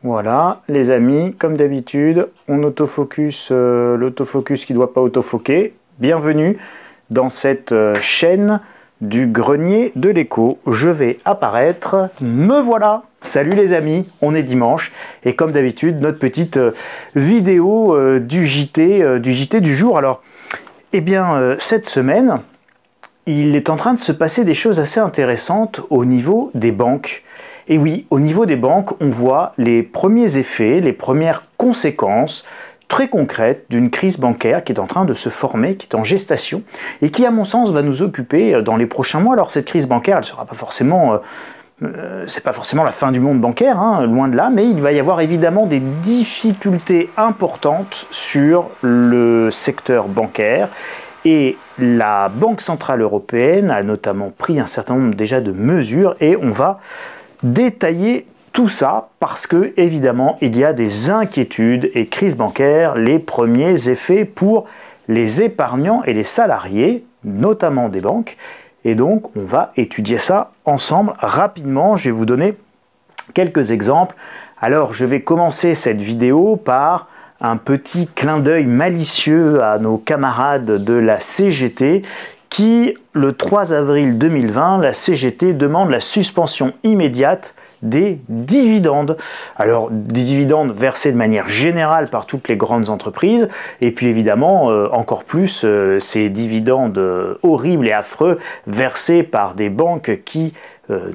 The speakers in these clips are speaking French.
Voilà, les amis, comme d'habitude, on autofocus l'autofocus qui ne doit pas autofoquer. Bienvenue dans cette chaîne du grenier de l'écho. Je vais apparaître, me voilà. Salut les amis, on est dimanche et comme d'habitude, notre petite vidéo du JT du jour. Alors, eh bien, cette semaine, il est en train de se passer des choses assez intéressantes au niveau des banques. Et oui, au niveau des banques, on voit les premiers effets, les premières conséquences très concrètes d'une crise bancaire qui est en train de se former, qui est en gestation et qui, à mon sens, va nous occuper dans les prochains mois. Alors cette crise bancaire, elle ne sera pas forcément... c'est pas forcément la fin du monde bancaire, hein, loin de là, mais il va y avoir évidemment des difficultés importantes sur le secteur bancaire. Et la Banque Centrale Européenne a notamment pris un certain nombre déjà de mesures et on va détailler tout ça parce que évidemment il y a des inquiétudes et crise bancaire, les premiers effets pour les épargnants et les salariés, notamment des banques. Et donc on va étudier ça ensemble rapidement. Je vais vous donner quelques exemples. Alors je vais commencer cette vidéo par un petit clin d'œil malicieux à nos camarades de la CGT qui, le 3 avril 2020, la CGT demande la suspension immédiate des dividendes. Alors, des dividendes versés de manière générale par toutes les grandes entreprises, et puis évidemment, encore plus, ces dividendes horribles et affreux versés par des banques qui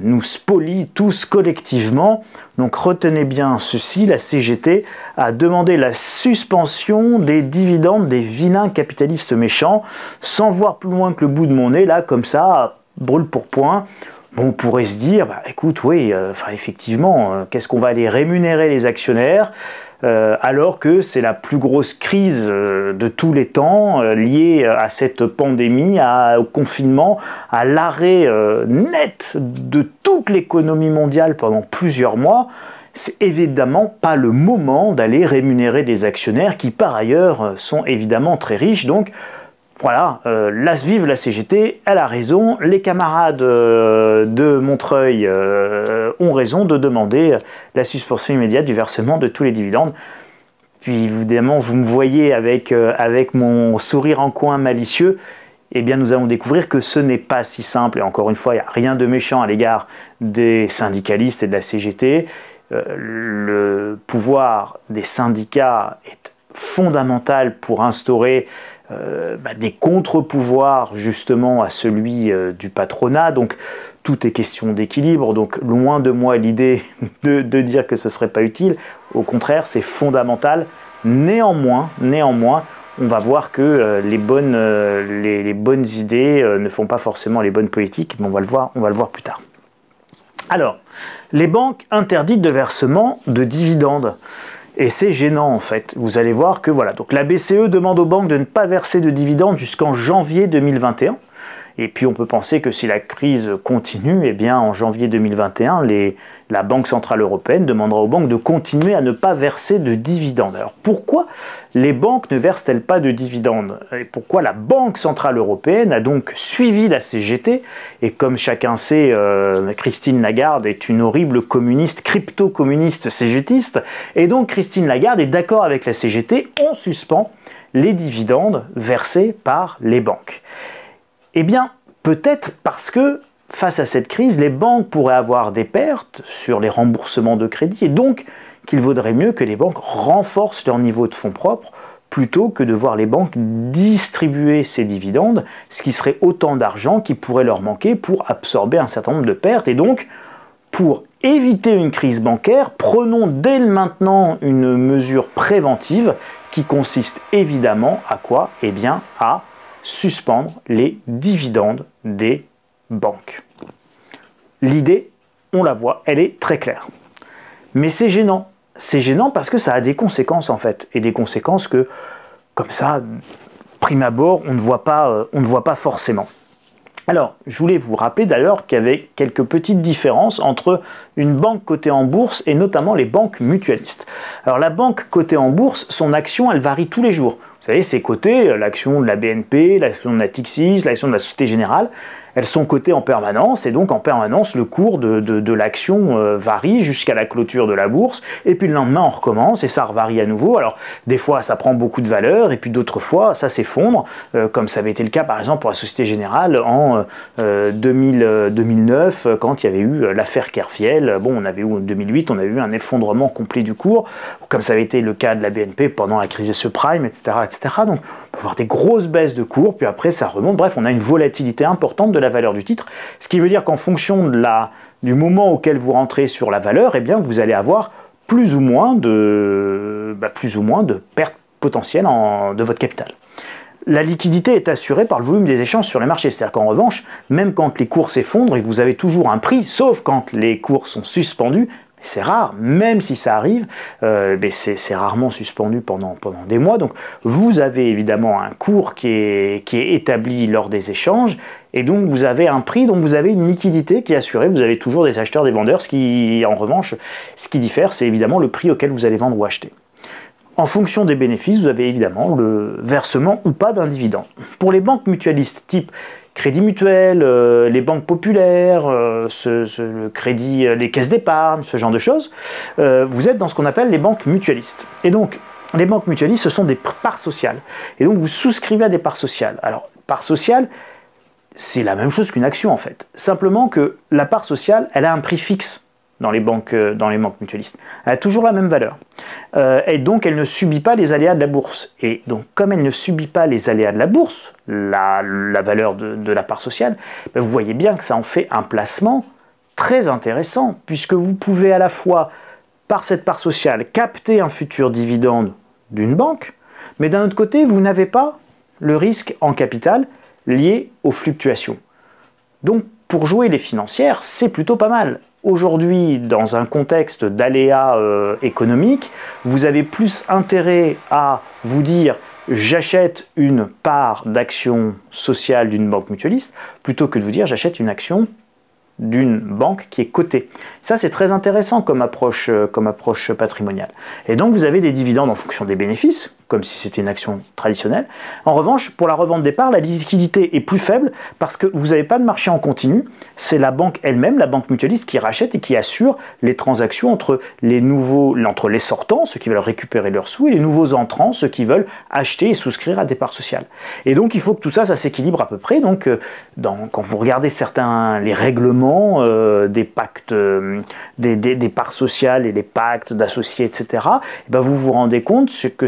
nous spolient tous collectivement. Donc retenez bien ceci, la CGT a demandé la suspension des dividendes des vilains capitalistes méchants, sans voir plus loin que le bout de mon nez, là, comme ça, brûle pour point. Bon, on pourrait se dire, bah, écoute, oui, effectivement, qu'est-ce qu'on va aller rémunérer les actionnaires alors que c'est la plus grosse crise de tous les temps liée à cette pandémie, au confinement, à l'arrêt net de toute l'économie mondiale pendant plusieurs mois. C'est évidemment pas le moment d'aller rémunérer des actionnaires qui par ailleurs sont évidemment très riches. Donc voilà, vive la CGT, elle a raison, les camarades de Montreuil ont raison de demander la suspension immédiate du versement de tous les dividendes. Puis évidemment, vous me voyez avec mon sourire en coin malicieux, eh bien nous allons découvrir que ce n'est pas si simple, et encore une fois, il n'y a rien de méchant à l'égard des syndicalistes et de la CGT. Le pouvoir des syndicats est fondamental pour instaurer des contre-pouvoirs justement à celui du patronat, donc tout est question d'équilibre, donc loin de moi l'idée de dire que ce ne serait pas utile, au contraire c'est fondamental. Néanmoins, on va voir que les bonnes idées ne font pas forcément les bonnes politiques, mais on va le voir plus tard. Alors, les banques interdites de versement de dividendes. Et c'est gênant en fait. Vous allez voir que voilà. Donc la BCE demande aux banques de ne pas verser de dividendes jusqu'en janvier 2021. Et puis on peut penser que si la crise continue, eh bien en janvier 2021, la Banque Centrale Européenne demandera aux banques de continuer à ne pas verser de dividendes. Alors pourquoi les banques ne versent-elles pas de dividendes? Et pourquoi la Banque Centrale Européenne a donc suivi la CGT? Et comme chacun sait, Christine Lagarde est une horrible communiste, crypto-communiste CGTiste. Et donc Christine Lagarde est d'accord avec la CGT, on suspend les dividendes versés par les banques. Eh bien, peut-être parce que, face à cette crise, les banques pourraient avoir des pertes sur les remboursements de crédit et donc qu'il vaudrait mieux que les banques renforcent leur niveau de fonds propres plutôt que de voir les banques distribuer ces dividendes, ce qui serait autant d'argent qui pourrait leur manquer pour absorber un certain nombre de pertes. Et donc, pour éviter une crise bancaire, prenons dès maintenant une mesure préventive qui consiste évidemment à quoi? Eh bien, à suspendre les dividendes des banques. L'idée, on la voit, elle est très claire. Mais c'est gênant. C'est gênant parce que ça a des conséquences en fait. Et des conséquences que, comme ça, prime abord, on ne voit pas forcément. Alors, je voulais vous rappeler d'ailleurs qu'il y avait quelques petites différences entre une banque cotée en bourse et notamment les banques mutualistes. Alors la banque cotée en bourse, son action, elle varie tous les jours. Vous savez, ces cotés, l'action de la BNP, l'action de Natixis, l'action de la Société Générale, elles sont cotées en permanence, et donc en permanence, le cours de l'action varie jusqu'à la clôture de la bourse, et puis le lendemain, on recommence, et ça revarie à nouveau. Alors, des fois, ça prend beaucoup de valeur, et puis d'autres fois, ça s'effondre, comme ça avait été le cas, par exemple, pour la Société Générale en 2009, quand il y avait eu l'affaire Kerviel. Bon, on avait eu en 2008, on a eu un effondrement complet du cours, comme ça avait été le cas de la BNP pendant la crise subprime, etc., etc. Donc, on peut avoir des grosses baisses de cours, puis après, ça remonte. Bref, on a une volatilité importante de la valeur du titre, ce qui veut dire qu'en fonction du moment auquel vous rentrez sur la valeur, eh bien, vous allez avoir plus ou moins de pertes potentielles de votre capital. La liquidité est assurée par le volume des échanges sur les marchés, c'est-à-dire qu'en revanche, même quand les cours s'effondrent, vous avez toujours un prix, sauf quand les cours sont suspendus. C'est rare, même si ça arrive, c'est rarement suspendu pendant des mois. Donc vous avez évidemment un cours qui est établi lors des échanges, et donc vous avez un prix, donc vous avez une liquidité qui est assurée. Vous avez toujours des acheteurs, des vendeurs. En revanche, ce qui diffère, c'est évidemment le prix auquel vous allez vendre ou acheter. En fonction des bénéfices, vous avez évidemment le versement ou pas d'un dividende. Pour les banques mutualistes type Crédit Mutuel, les banques populaires, le crédit, les caisses d'épargne, ce genre de choses, vous êtes dans ce qu'on appelle les banques mutualistes. Et donc, les banques mutualistes, ce sont des parts sociales. Et donc, vous souscrivez à des parts sociales. Alors, part sociale, c'est la même chose qu'une action, en fait. Simplement que la part sociale, elle a un prix fixe dans les banques mutualistes. Elle a toujours la même valeur. Et donc, elle ne subit pas les aléas de la bourse. Et donc, comme elle ne subit pas les aléas de la bourse, la valeur de la part sociale, vous voyez bien que ça en fait un placement très intéressant, puisque vous pouvez à la fois, par cette part sociale, capter un futur dividende d'une banque, mais d'un autre côté, vous n'avez pas le risque en capital lié aux fluctuations. Donc, pour jouer les financières, c'est plutôt pas mal. Aujourd'hui, dans un contexte d'aléas économiques, vous avez plus intérêt à vous dire « j'achète une part d'action sociale d'une banque mutualiste » plutôt que de vous dire « j'achète une action d'une banque qui est cotée ». Ça, c'est très intéressant comme approche patrimoniale. Et donc, vous avez des dividendes en fonction des bénéfices, comme si c'était une action traditionnelle. En revanche, pour la revente des parts, la liquidité est plus faible parce que vous n'avez pas de marché en continu. C'est la banque elle-même, la banque mutualiste, qui rachète et qui assure les transactions entre les sortants, ceux qui veulent récupérer leurs sous, et les nouveaux entrants, ceux qui veulent acheter et souscrire à des parts sociales. Et donc, il faut que tout ça, ça s'équilibre à peu près. Donc, quand vous regardez les règlements des pactes, des parts sociales et les pactes d'associés, etc., et vous vous rendez compte que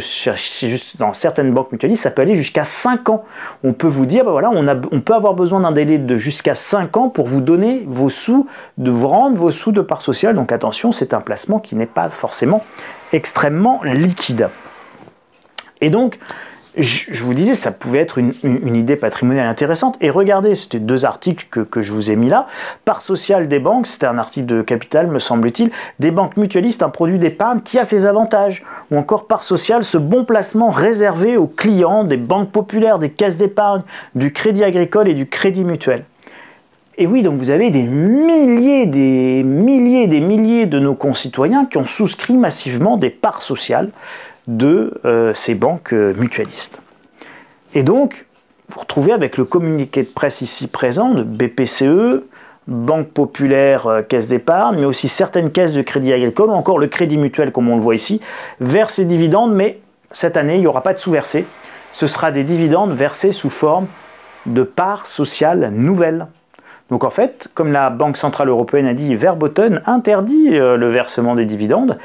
c'est juste dans certaines banques mutualistes, ça peut aller jusqu'à 5 ans. On peut vous dire, voilà, on peut avoir besoin d'un délai de jusqu'à 5 ans pour vous donner vos sous, de vous rendre vos sous de part sociale. Donc attention, c'est un placement qui n'est pas forcément extrêmement liquide. Et donc, je vous disais, ça pouvait être une idée patrimoniale intéressante. Et regardez, c'était 2 articles que je vous ai mis là. Part sociale des banques, c'était un article de Capital, me semble-t-il. Des banques mutualistes, un produit d'épargne qui a ses avantages. Ou encore part sociale, ce bon placement réservé aux clients des banques populaires, des caisses d'épargne, du crédit agricole et du crédit mutuel. Et oui, donc vous avez des milliers de nos concitoyens qui ont souscrit massivement des parts sociales de ces banques mutualistes. Et donc, vous retrouvez avec le communiqué de presse ici présent de BPCE, Banque Populaire, Caisse d'épargne, mais aussi certaines caisses de crédit agricole, ou encore le crédit mutuel, comme on le voit ici, verse ses dividendes, mais cette année, il n'y aura pas de sous-versés. Ce sera des dividendes versés sous forme de parts sociales nouvelles. Donc en fait, comme la Banque Centrale Européenne a dit, Verboten interdit le versement des dividendes,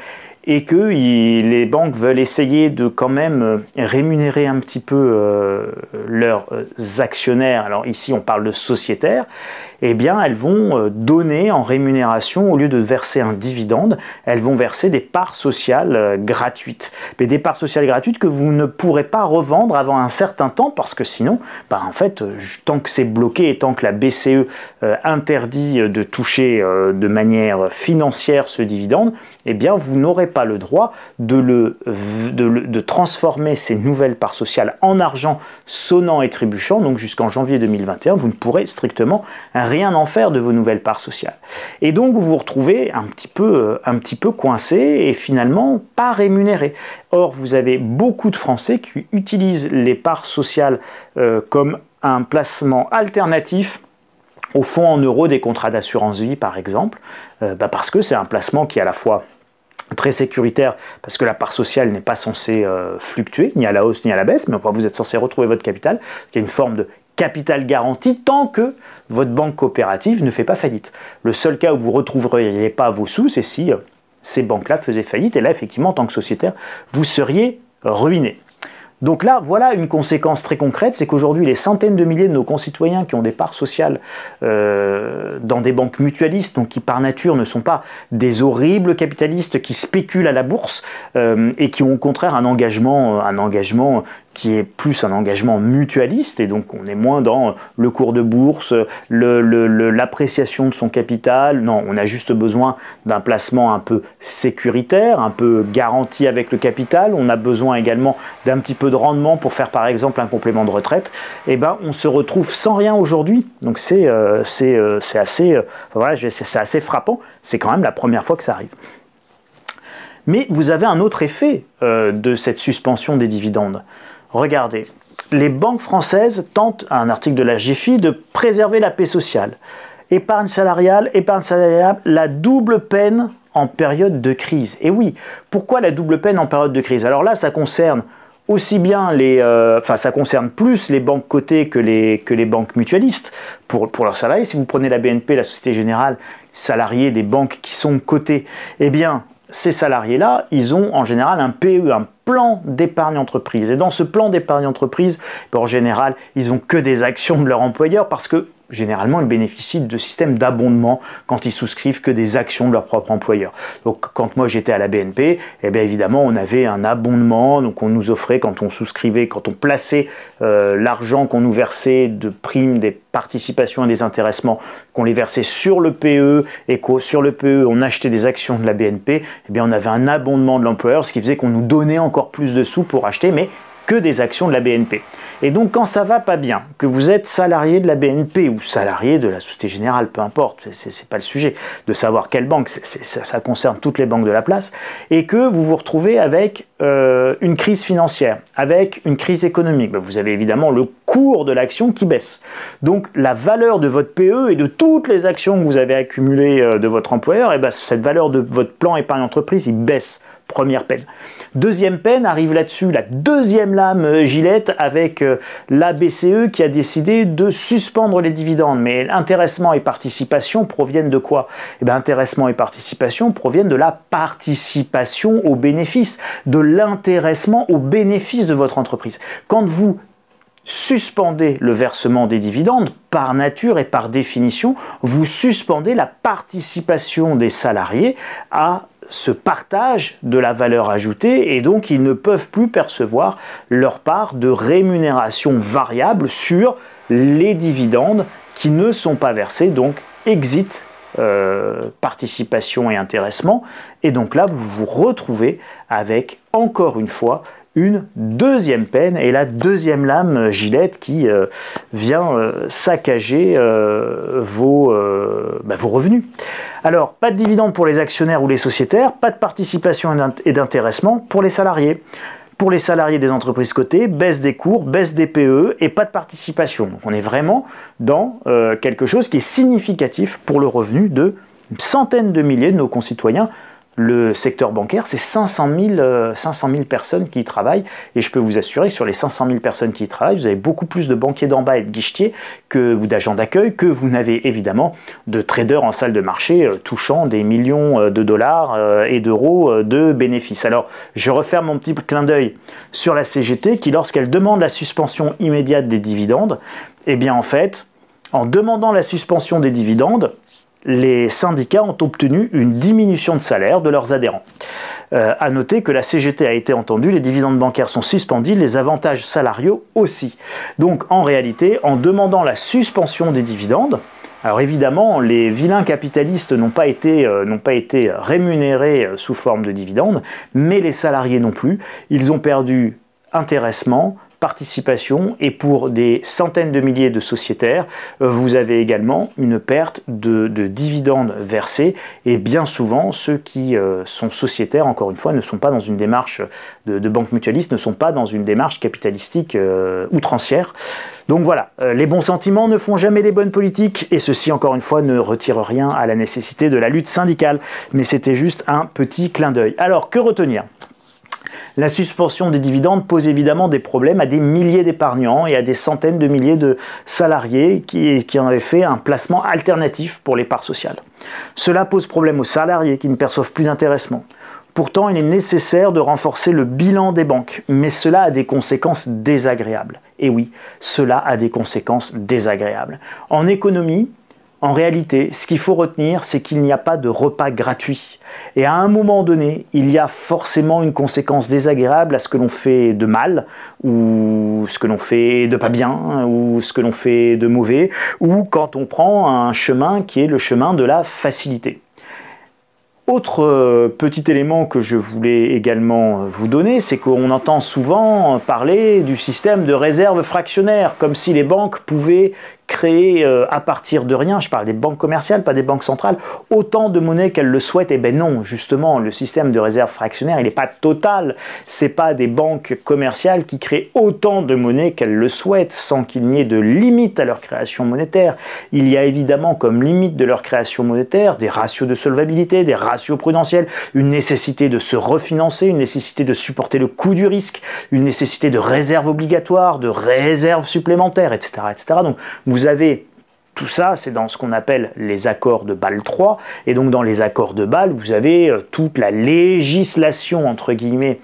et que les banques veulent essayer de quand même rémunérer un petit peu leurs actionnaires, alors ici on parle de sociétaires, eh bien elles vont donner en rémunération, au lieu de verser un dividende, elles vont verser des parts sociales gratuites. Mais des parts sociales gratuites que vous ne pourrez pas revendre avant un certain temps, parce que sinon, en fait, tant que c'est bloqué et tant que la BCE interdit de toucher de manière financière ce dividende, eh bien vous n'aurez pas le droit de transformer ces nouvelles parts sociales en argent sonnant et trébuchant. Donc jusqu'en janvier 2021, vous ne pourrez strictement rien en faire de vos nouvelles parts sociales. Et donc vous vous retrouvez un petit peu coincé et finalement pas rémunéré. Or, vous avez beaucoup de Français qui utilisent les parts sociales comme un placement alternatif au fonds en euros des contrats d'assurance vie, par exemple, parce que c'est un placement qui est à la fois très sécuritaire, parce que la part sociale n'est pas censée fluctuer, ni à la hausse ni à la baisse, mais enfin, vous êtes censé retrouver votre capital, il y a une forme de capital garanti tant que votre banque coopérative ne fait pas faillite. Le seul cas où vous ne retrouveriez pas vos sous, c'est si ces banques-là faisaient faillite, et là, effectivement, en tant que sociétaire, vous seriez ruiné. Donc là, voilà une conséquence très concrète, c'est qu'aujourd'hui, les centaines de milliers de nos concitoyens qui ont des parts sociales dans des banques mutualistes, donc qui par nature ne sont pas des horribles capitalistes qui spéculent à la bourse et qui ont au contraire un engagement qui est plus un engagement mutualiste, et donc on est moins dans le cours de bourse, l'appréciation de son capital. Non, on a juste besoin d'un placement un peu sécuritaire, un peu garanti avec le capital. On a besoin également d'un petit peu de rendement pour faire par exemple un complément de retraite. Et ben, on se retrouve sans rien aujourd'hui. Donc c'est assez frappant. C'est quand même la première fois que ça arrive. Mais vous avez un autre effet de cette suspension des dividendes. Regardez, les banques françaises tentent, à un article de la GFI, de préserver la paix sociale. Épargne salariale, la double peine en période de crise. Et oui, pourquoi la double peine en période de crise? Alors là, ça concerne aussi bien ça concerne plus les banques cotées que les banques mutualistes pour leurs salariés. Si vous prenez la BNP, la Société Générale, salariés des banques qui sont cotées, eh bien, ces salariés-là, ils ont en général un PE, un plan d'épargne entreprise. Et dans ce plan d'épargne entreprise, en général, ils n'ont que des actions de leur employeur parce que généralement, ils bénéficient de systèmes d'abondement quand ils souscrivent que des actions de leur propre employeur. Donc, quand moi j'étais à la BNP, eh bien évidemment, on avait un abondement. Donc, on nous offrait, quand on souscrivait, quand on plaçait l'argent qu'on nous versait de primes, des participations et des intéressements, qu'on les versait sur le PE et que sur le PE, on achetait des actions de la BNP, eh bien, on avait un abondement de l'employeur, ce qui faisait qu'on nous donnait encore plus de sous pour acheter, mais que des actions de la BNP. Et donc quand ça va pas bien, que vous êtes salarié de la BNP ou salarié de la Société Générale, peu importe, c'est pas le sujet de savoir quelle banque, ça concerne toutes les banques de la place, et que vous vous retrouvez avec une crise financière, avec une crise économique, vous avez évidemment le cours de l'action qui baisse. Donc la valeur de votre PE et de toutes les actions que vous avez accumulées de votre employeur, et cette valeur de votre plan épargne entreprise, il baisse. Première peine. Deuxième peine arrive là-dessus, la deuxième lame gilette avec la BCE qui a décidé de suspendre les dividendes. Mais intéressement et participation proviennent de quoi? Eh bien, intéressement et participation proviennent de la participation aux bénéfices, de l'intéressement aux bénéfices de votre entreprise. Quand vous suspendez le versement des dividendes, par nature et par définition, vous suspendez la participation des salariés à ce partage de la valeur ajoutée, et donc ils ne peuvent plus percevoir leur part de rémunération variable sur les dividendes qui ne sont pas versés, donc exit participation et intéressement, et donc là vous vous retrouvez avec encore une fois une deuxième peine et la deuxième lame gilette qui vient saccager vos revenus. Alors, pas de dividendes pour les actionnaires ou les sociétaires, pas de participation et d'intéressement pour les salariés. Pour les salariés des entreprises cotées, baisse des cours, baisse des PE et pas de participation. Donc on est vraiment dans quelque chose qui est significatif pour le revenu de centaines de milliers de nos concitoyens. Le secteur bancaire, c'est 500 000 personnes qui y travaillent, et je peux vous assurer que sur les 500 000 personnes qui y travaillent, vous avez beaucoup plus de banquiers d'en bas et de guichetiers ou d'agents d'accueil que vous n'avez évidemment de traders en salle de marché touchant des millions de dollars et d'euros de bénéfices. Alors, je referme mon petit clin d'œil sur la CGT qui, lorsqu'elle demande la suspension immédiate des dividendes, eh bien en fait, en demandant la suspension des dividendes, les syndicats ont obtenu une diminution de salaire de leurs adhérents. À noter que la CGT a été entendue, les dividendes bancaires sont suspendus, les avantages salariaux aussi. Donc en réalité, en demandant la suspension des dividendes, alors évidemment, les vilains capitalistes n'ont pas été rémunérés sous forme de dividendes, mais les salariés non plus. Ils ont perdu intéressement, participation et pour des centaines de milliers de sociétaires, vous avez également une perte de dividendes versés et bien souvent ceux qui sont sociétaires, encore une fois, ne sont pas dans une démarche de banque mutualiste, ne sont pas dans une démarche capitalistique outrancière. Donc voilà, les bons sentiments ne font jamais les bonnes politiques et ceci encore une fois ne retire rien à la nécessité de la lutte syndicale, mais c'était juste un petit clin d'œil. Alors que retenir ? La suspension des dividendes pose évidemment des problèmes à des milliers d'épargnants et à des centaines de milliers de salariés qui en avaient fait un placement alternatif pour les parts sociales. Cela pose problème aux salariés qui ne perçoivent plus d'intéressement. Pourtant, il est nécessaire de renforcer le bilan des banques, mais cela a des conséquences désagréables. Et oui, cela a des conséquences désagréables. En économie, en réalité, ce qu'il faut retenir, c'est qu'il n'y a pas de repas gratuit. Et à un moment donné, il y a forcément une conséquence désagréable à ce que l'on fait de mal, ou ce que l'on fait de pas bien, ou ce que l'on fait de mauvais, ou quand on prend un chemin qui est le chemin de la facilité. Autre petit élément que je voulais également vous donner, c'est qu'on entend souvent parler du système de réserve fractionnaire, comme si les banques pouvaient créer à partir de rien, je parle des banques commerciales, pas des banques centrales, autant de monnaie qu'elles le souhaitent. Et ben non, justement, le système de réserve fractionnaire, il n'est pas total. C'est pas des banques commerciales qui créent autant de monnaie qu'elles le souhaitent, sans qu'il n'y ait de limite à leur création monétaire. Il y a évidemment comme limite de leur création monétaire des ratios de solvabilité, des ratios prudentiels, une nécessité de se refinancer, une nécessité de supporter le coût du risque, une nécessité de réserve obligatoire, de réserve supplémentaire, etc., etc. Donc, vous avez tout ça, c'est dans ce qu'on appelle les accords de Bâle III, et donc dans les accords de Bâle, vous avez toute la législation, entre guillemets,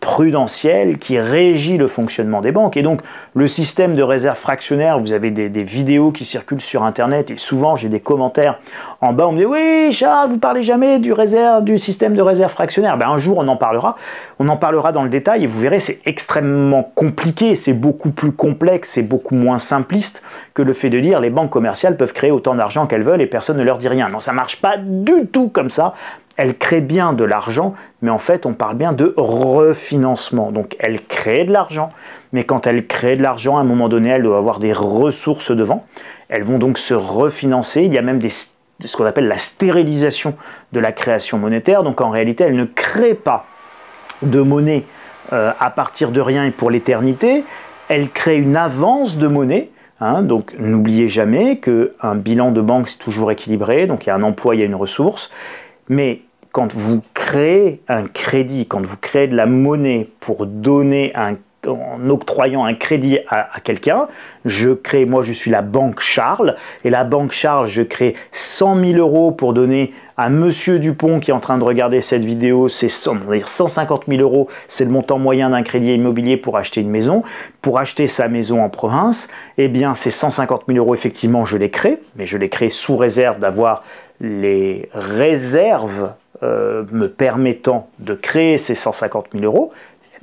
prudentielle qui régit le fonctionnement des banques. Et donc, le système de réserve fractionnaire, vous avez des vidéos qui circulent sur Internet, et souvent j'ai des commentaires en bas, on me dit « Oui, Charles, vous parlez jamais du système de réserve fractionnaire. » Ben, un jour, on en parlera dans le détail, et vous verrez, c'est extrêmement compliqué, c'est beaucoup plus complexe, c'est beaucoup moins simpliste que le fait de dire les banques commerciales peuvent créer autant d'argent qu'elles veulent et personne ne leur dit rien. Non, ça marche pas du tout comme ça. Elles créent bien de l'argent, mais en fait, on parle bien de refinancement. Donc, elles créent de l'argent, mais quand elles créent de l'argent, à un moment donné, elles doivent avoir des ressources devant. Elles vont donc se refinancer. Il y a même ce qu'on appelle la stérilisation de la création monétaire. Donc, en réalité, elles ne créent pas de monnaie à partir de rien et pour l'éternité. Elles créent une avance de monnaie. Donc n'oubliez jamais qu'un bilan de banque c'est toujours équilibré, donc il y a un emploi, il y a une ressource, mais quand vous créez un crédit, quand vous créez de la monnaie pour donner en octroyant un crédit à quelqu'un, moi je suis la banque Charles, et la banque Charles, je crée 100 000 € pour donner à Monsieur Dupont qui est en train de regarder cette vidéo, c'est 150 000 €, c'est le montant moyen d'un crédit immobilier pour acheter une maison. Pour acheter sa maison en province, eh bien ces 150 000 € effectivement je les crée, mais je les crée sous réserve d'avoir les réserves me permettant de créer ces 150 000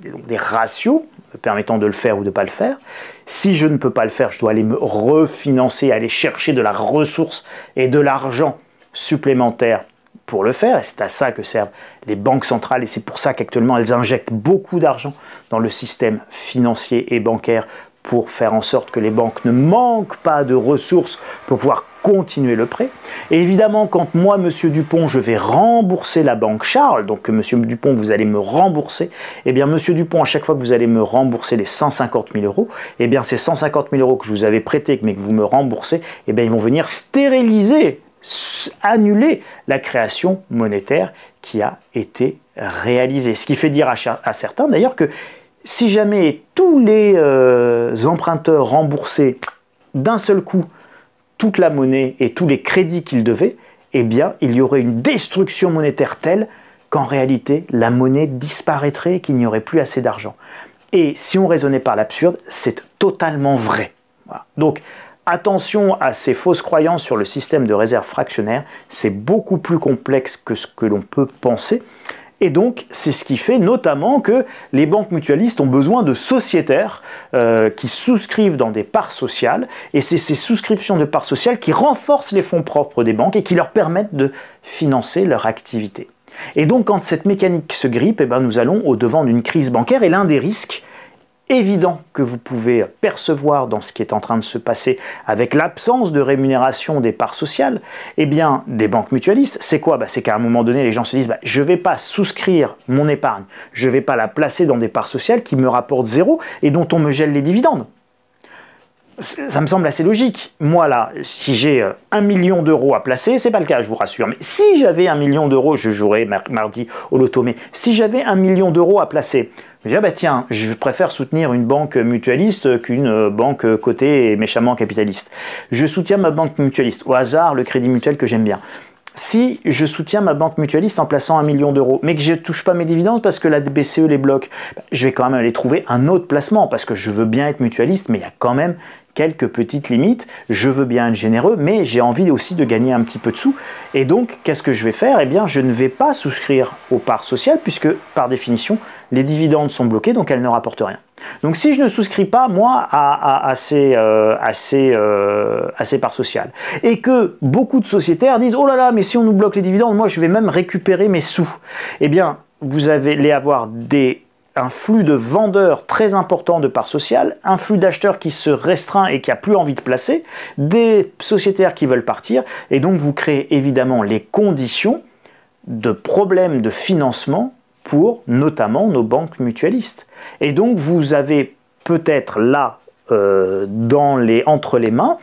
€. Donc des ratios me permettant de le faire ou de ne pas le faire. Si je ne peux pas le faire, je dois aller me refinancer, aller chercher de la ressource et de l'argent supplémentaire pour le faire. Et c'est à ça que servent les banques centrales et c'est pour ça qu'actuellement elles injectent beaucoup d'argent dans le système financier et bancaire pour faire en sorte que les banques ne manquent pas de ressources pour pouvoir continuer le prêt. Et évidemment, quand moi, Monsieur Dupont, je vais rembourser la banque Charles, donc Monsieur Dupont, vous allez me rembourser, eh bien Monsieur Dupont, à chaque fois que vous allez me rembourser les 150 000 €, eh bien ces 150 000 € que je vous avais prêtés, mais que vous me remboursez, eh bien ils vont venir stériliser, annuler la création monétaire qui a été réalisée. Ce qui fait dire à certains d'ailleurs que si jamais tous les emprunteurs remboursaient d'un seul coup toute la monnaie et tous les crédits qu'ils devaient, eh bien, il y aurait une destruction monétaire telle qu'en réalité, la monnaie disparaîtrait et qu'il n'y aurait plus assez d'argent. Et si on raisonnait par l'absurde, c'est totalement vrai. Voilà. Donc, attention à ces fausses croyances sur le système de réserve fractionnaire, c'est beaucoup plus complexe que ce que l'on peut penser. Et donc, c'est ce qui fait notamment que les banques mutualistes ont besoin de sociétaires qui souscrivent dans des parts sociales. Et c'est ces souscriptions de parts sociales qui renforcent les fonds propres des banques et qui leur permettent de financer leur activité. Et donc, quand cette mécanique se grippe, eh ben, nous allons au-devant d'une crise bancaire. Et l'un des risques, évident que vous pouvez percevoir dans ce qui est en train de se passer avec l'absence de rémunération des parts sociales, eh bien, des banques mutualistes, c'est quoi? C'est qu'à un moment donné, les gens se disent je ne vais pas souscrire mon épargne, je ne vais pas la placer dans des parts sociales qui me rapportent zéro et dont on me gèle les dividendes. Ça me semble assez logique. Moi, là, si j'ai 1 million d'euros à placer, c'est pas le cas, je vous rassure. Mais si j'avais 1 million d'euros, je jouerai mardi au loto, mais si j'avais 1 million d'euros à placer, je me dis, tiens, je préfère soutenir une banque mutualiste qu'une banque cotée et méchamment capitaliste. Je soutiens ma banque mutualiste. Au hasard, le Crédit Mutuel que j'aime bien. Si je soutiens ma banque mutualiste en plaçant 1 million d'euros, mais que je ne touche pas mes dividendes parce que la BCE les bloque, je vais quand même aller trouver un autre placement parce que je veux bien être mutualiste, mais il y a quand même quelques petites limites. Je veux bien être généreux, mais j'ai envie aussi de gagner un petit peu de sous. Et donc, qu'est-ce que je vais faire? Eh bien, je ne vais pas souscrire aux parts sociales puisque, par définition, les dividendes sont bloqués, donc elles ne rapportent rien. Donc si je ne souscris pas, moi, à ces parts sociales, et que beaucoup de sociétaires disent « Oh là là, mais si on nous bloque les dividendes, moi je vais même récupérer mes sous », eh bien, vous allez avoir un flux de vendeurs très important de parts sociales, un flux d'acheteurs qui se restreint et qui n'a plus envie de placer, des sociétaires qui veulent partir, et donc vous créez évidemment les conditions de problèmes de financement pour notamment nos banques mutualistes. Et donc vous avez peut-être là, entre les mains,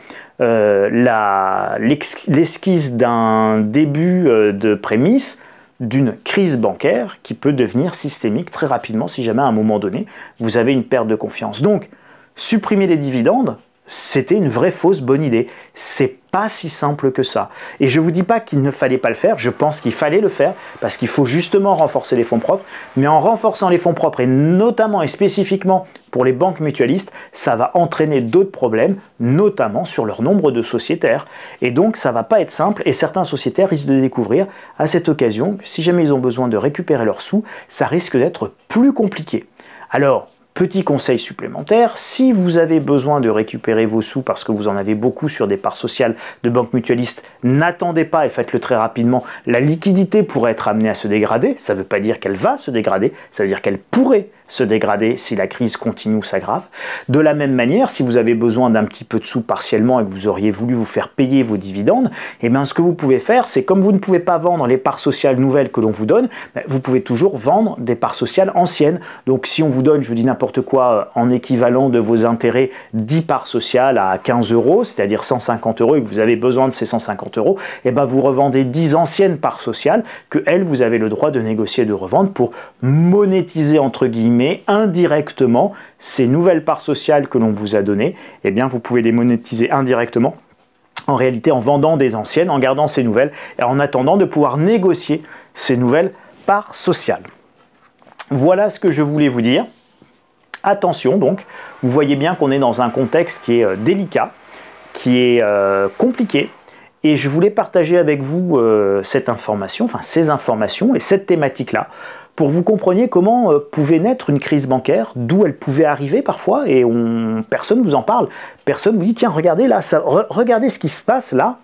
l'esquisse d'un début de prémisse d'une crise bancaire qui peut devenir systémique très rapidement si jamais à un moment donné vous avez une perte de confiance. Donc supprimer les dividendes, c'était une vraie fausse bonne idée. C'est pas si simple que ça. Et je ne vous dis pas qu'il ne fallait pas le faire, je pense qu'il fallait le faire, parce qu'il faut justement renforcer les fonds propres, mais en renforçant les fonds propres, et notamment et spécifiquement pour les banques mutualistes, ça va entraîner d'autres problèmes, notamment sur leur nombre de sociétaires. Et donc ça ne va pas être simple, et certains sociétaires risquent de découvrir à cette occasion que si jamais ils ont besoin de récupérer leurs sous, ça risque d'être plus compliqué. Alors, petit conseil supplémentaire, si vous avez besoin de récupérer vos sous parce que vous en avez beaucoup sur des parts sociales de banques mutualistes, n'attendez pas et faites-le très rapidement. La liquidité pourrait être amenée à se dégrader, ça ne veut pas dire qu'elle va se dégrader, ça veut dire qu'elle pourrait se dégrader si la crise continue ou s'aggrave. De la même manière, si vous avez besoin d'un petit peu de sous partiellement et que vous auriez voulu vous faire payer vos dividendes, eh bien ce que vous pouvez faire, c'est comme vous ne pouvez pas vendre les parts sociales nouvelles que l'on vous donne, vous pouvez toujours vendre des parts sociales anciennes. Donc si on vous donne, je vous dis n'importe quoi, en équivalent de vos intérêts, 10 parts sociales à 15 euros, c'est-à-dire 150 euros, et que vous avez besoin de ces 150 euros, eh bien vous revendez 10 anciennes parts sociales que, elles, vous avez le droit de négocier et de revendre pour monétiser, entre guillemets, indirectement ces nouvelles parts sociales que l'on vous a données. Eh bien vous pouvez les monétiser indirectement, en réalité en vendant des anciennes, en gardant ces nouvelles, et en attendant de pouvoir négocier ces nouvelles parts sociales. Voilà ce que je voulais vous dire. Attention donc, vous voyez bien qu'on est dans un contexte qui est délicat, qui est compliqué, et je voulais partager avec vous cette information, enfin ces informations et cette thématique-là, pour que vous compreniez comment pouvait naître une crise bancaire, d'où elle pouvait arriver parfois, et personne ne vous en parle. Personne ne vous dit, tiens, regardez là, regardez ce qui se passe là,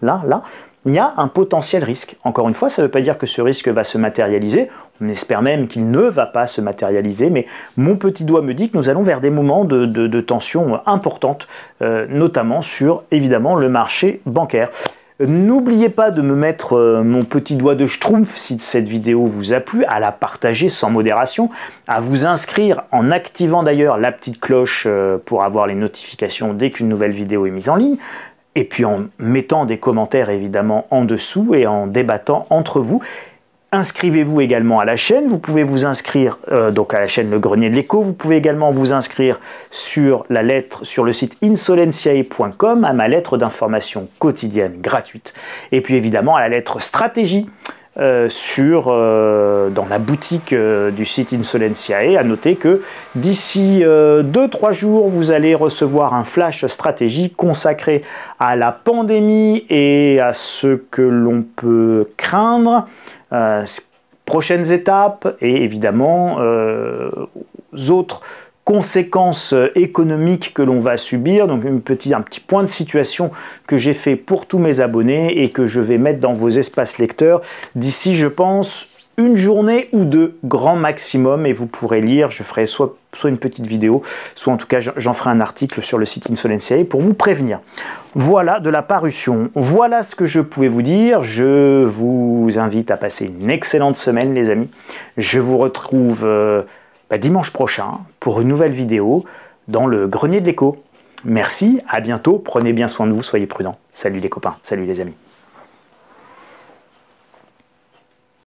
il y a un potentiel risque. Encore une fois, ça ne veut pas dire que ce risque va se matérialiser, on espère même qu'il ne va pas se matérialiser, mais mon petit doigt me dit que nous allons vers des moments de tension importantes, notamment sur, évidemment, le marché bancaire. N'oubliez pas de me mettre mon petit doigt de schtroumpf si cette vidéo vous a plu, à la partager sans modération, à vous inscrire en activant d'ailleurs la petite cloche pour avoir les notifications dès qu'une nouvelle vidéo est mise en ligne, et puis en mettant des commentaires évidemment en dessous et en débattant entre vous. Inscrivez-vous également à la chaîne, vous pouvez vous inscrire donc à la chaîne Le Grenier de l'Écho, vous pouvez également vous inscrire sur le site insolentiae.com à ma lettre d'information quotidienne gratuite. Et puis évidemment à la lettre stratégie dans la boutique du site Insolentiae. À noter que d'ici 2-3 jours, vous allez recevoir un flash stratégie consacré à la pandémie et à ce que l'on peut craindre. Prochaines étapes et évidemment autres conséquences économiques que l'on va subir. Donc un petit point de situation que j'ai fait pour tous mes abonnés et que je vais mettre dans vos espaces lecteurs d'ici, je pense, une journée ou deux, grand maximum, et vous pourrez lire. Je ferai soit une petite vidéo, soit en tout cas j'en ferai un article sur le site Insolentiae pour vous prévenir. Voilà de la parution. Voilà ce que je pouvais vous dire. Je vous invite à passer une excellente semaine, les amis. Je vous retrouve dimanche prochain pour une nouvelle vidéo dans le grenier de l'écho. Merci, à bientôt, prenez bien soin de vous, soyez prudents. Salut les copains, salut les amis.